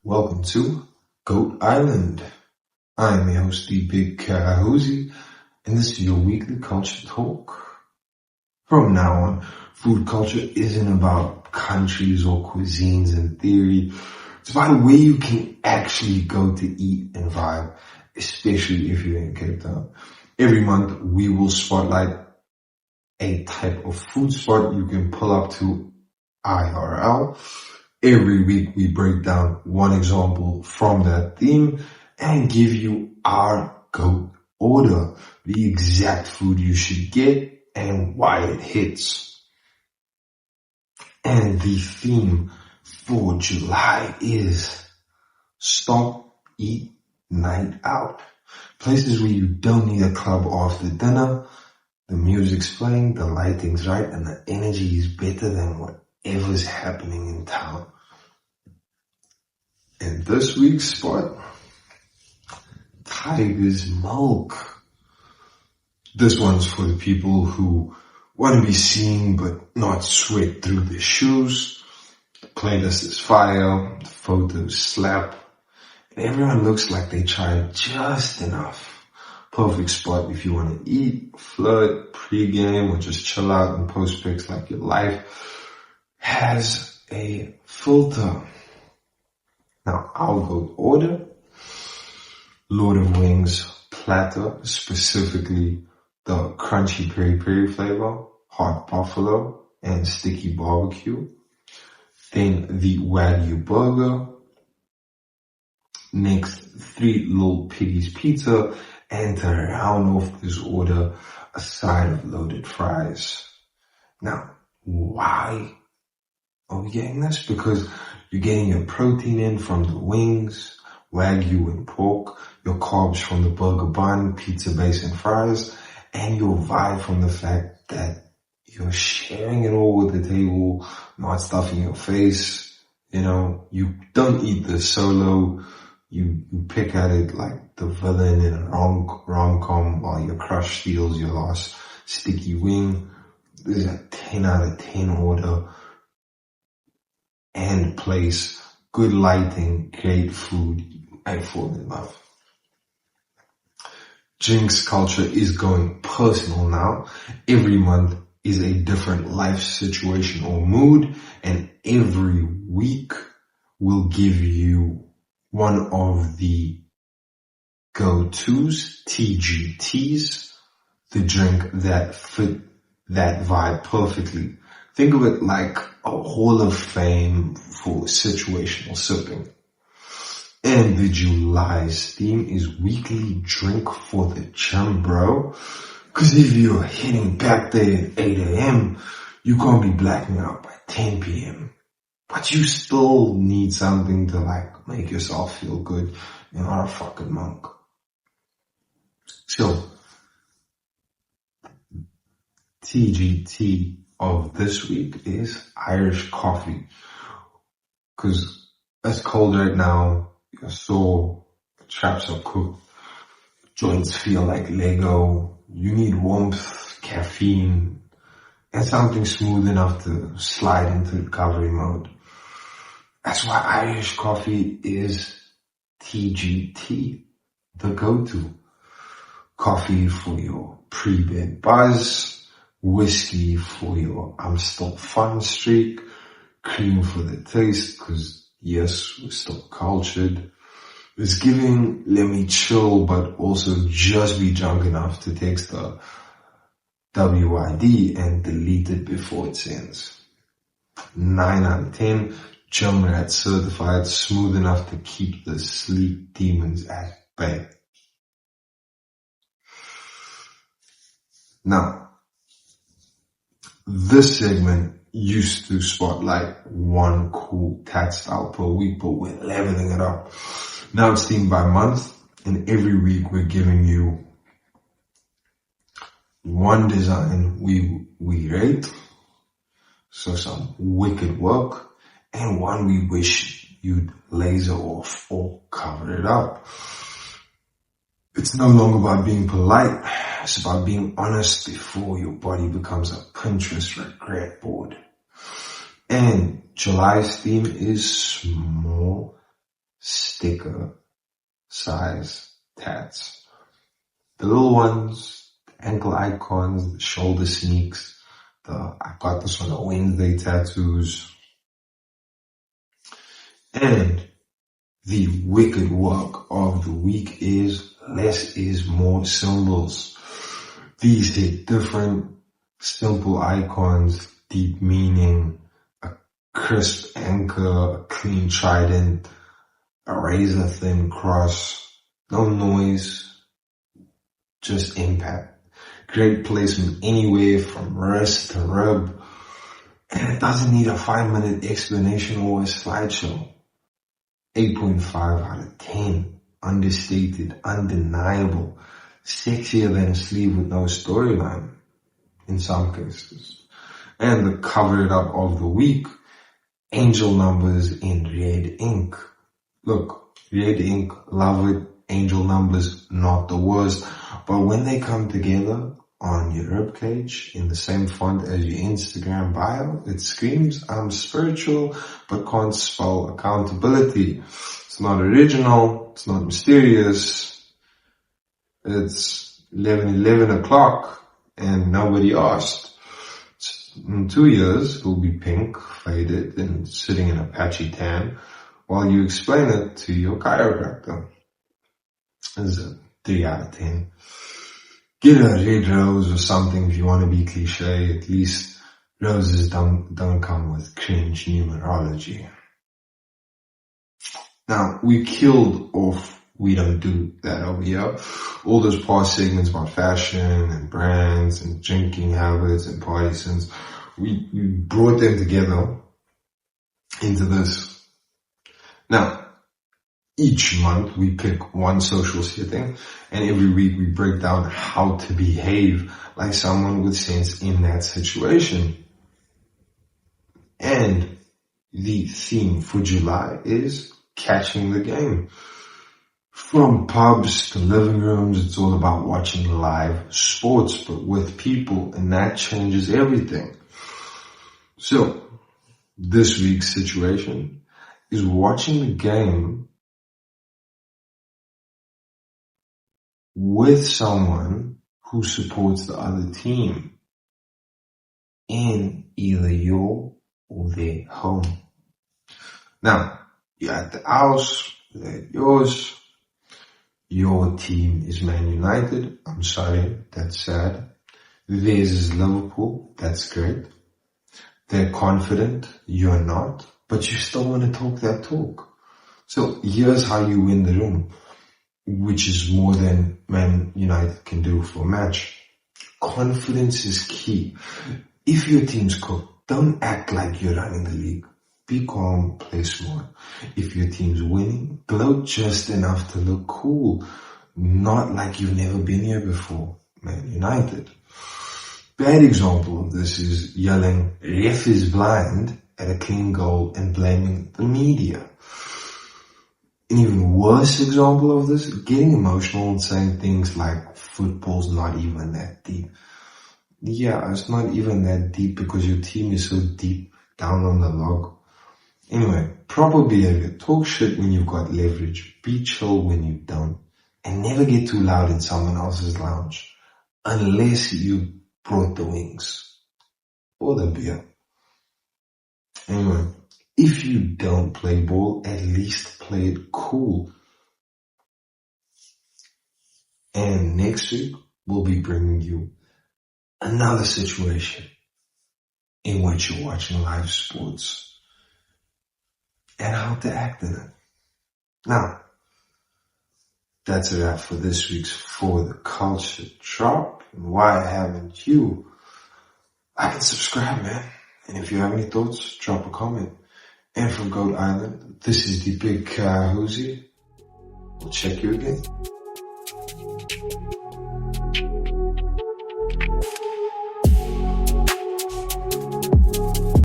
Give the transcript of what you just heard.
Welcome to Goat Island. I'm your host, the Big Ka Huzzi, and this is your weekly culture talk. From now on, food culture isn't about countries or cuisines in theory. It's about where you can actually go to eat and vibe, especially if you're in Cape Town. Every month, we will spotlight a type of food spot you can pull up to IRL. Every week we break down one example from that theme and give you our GOAT order, the exact food you should get and why it hits. And the theme for July is Stop, Eat, Night Out. Places where you don't need a club after dinner, the music's playing, the lighting's right, and the energy is better than whatever's happening in town. And this week's spot, Tiger's Milk. This one's for the people who want to be seen but not sweat through their shoes. The playlist is fire, the photos slap, and everyone looks like they tried just enough. Perfect spot if you want to eat, flirt, pregame, or just chill out and post pics like your life has a filter. Now, I'll go order. Lord of Wings platter, specifically the crunchy peri-peri flavor, hot buffalo, and sticky barbecue. Then the Wagyu burger. Next, 3 Little Piggies pizza. And to round off this order, a side of loaded fries. Now, why are we getting this? Because you're getting your protein in from the wings, Wagyu and pork, your carbs from the burger bun, pizza base and fries, and your vibe from the fact that you're sharing it all with the table, not stuffing your face. You know, you don't eat this solo. You pick at it like the villain in a rom-com while your crush steals your last sticky wing. This is a 10 out of 10 order. And place, good lighting, great food, I fall in love. Drinks culture is going personal now. Every month is a different life situation or mood, and every week will give you one of the go-tos, TGTs, the drink that fit that vibe perfectly. Think of it like a hall of fame for situational sipping. And the July's theme is weekly drink for the gym, bro. Cause if you're heading back there at 8 a.m., you can't be blacking out by 10 p.m. But you still need something to like make yourself feel good. You're not a fucking monk. So, TGT of this week is Irish coffee. Cause it's cold right now, you're sore, traps are cooked, joints feel like Lego, you need warmth, caffeine, and something smooth enough to slide into recovery mode. That's why Irish coffee is TGT, the go-to. Coffee for your pre-bed buzz, whiskey for your I'm still fun streak, cream for the taste, cause yes, we're still cultured. It's giving, let me chill, but also just be drunk enough to text the WID and delete it before it sends. 9 out of 10, gym rat certified, smooth enough to keep the sleep demons at bay. Now, this segment used to spotlight one cool tat style per week, but we're leveling it up. Now it's themed by month, and every week we're giving you one design we rate, so some wicked work, and one we wish you'd laser off or cover it up. It's no longer about being polite, it's about being honest before your body becomes a Pinterest regret board. And July's theme is small sticker size tats. The little ones, the ankle icons, the shoulder sneaks, I got this on a Wednesday tattoos. And the wicked work of the week is less is more symbols. These hit different, simple icons, deep meaning, a crisp anchor, a clean trident, a razor thin cross, no noise, just impact. Great placement anywhere from wrist to rib, and it doesn't need a 5-minute explanation or a slideshow. 8.5 out of 10. Understated, undeniable, sexier than a sleeve with no storyline in some cases. And the cover it up of the week, angel numbers in red ink. Look, red ink, love it. Angel numbers, not the worst. But when they come together on your ribcage in the same font as your Instagram bio, it screams, I'm spiritual, but can't spell accountability. It's not original. It's not mysterious. It's 11 o'clock and nobody asked. In 2 years, it will be pink, faded, and sitting in a patchy tan while you explain it to your chiropractor. It's a 3 out of 10. Get a red rose or something if you want to be cliche. At least roses don't come with cringe numerology. Now, we killed off We Don't Do That over here. All those past segments about fashion and brands and drinking habits and party sins, we brought them together into this. Now, each month we pick one social setting, and every week we break down how to behave like someone with sense in that situation. And the theme for July is catching the game. From pubs to living rooms, it's all about watching live sports, but with people, and that changes everything. So, this week's situation is watching the game with someone who supports the other team in either your or their home. Now, you're at the house, they're at yours. Your team is Man United. I'm sorry, that's sad. Theirs is Liverpool. That's great. They're confident. You're not. But you still want to talk that talk. So here's how you win the room, which is more than Man United can do for a match. Confidence is key. If your team's cooked, don't act like you're running the league. Be calm, play smart. If your team's winning, gloat just enough to look cool. Not like you've never been here before. Man United. Bad example of this is yelling, ref is blind at a clean goal and blaming the media. An even worse example of this, getting emotional and saying things like, football's not even that deep. Yeah, it's not even that deep because your team is so deep down on the log. Anyway, proper behavior. Talk shit when you've got leverage. Be chill when you don't. And never get too loud in someone else's lounge. Unless you brought the wings. Or the beer. Anyway, if you don't play ball, at least play it cool. And next week, we'll be bringing you another situation in which you're watching live sports and how to act in it. Now, that's a wrap for this week's For the Culture drop. And why haven't you? Like and subscribe, man. And if you have any thoughts, drop a comment. And from Goat Island, this is the Big Ka Huzzi. We'll check you again.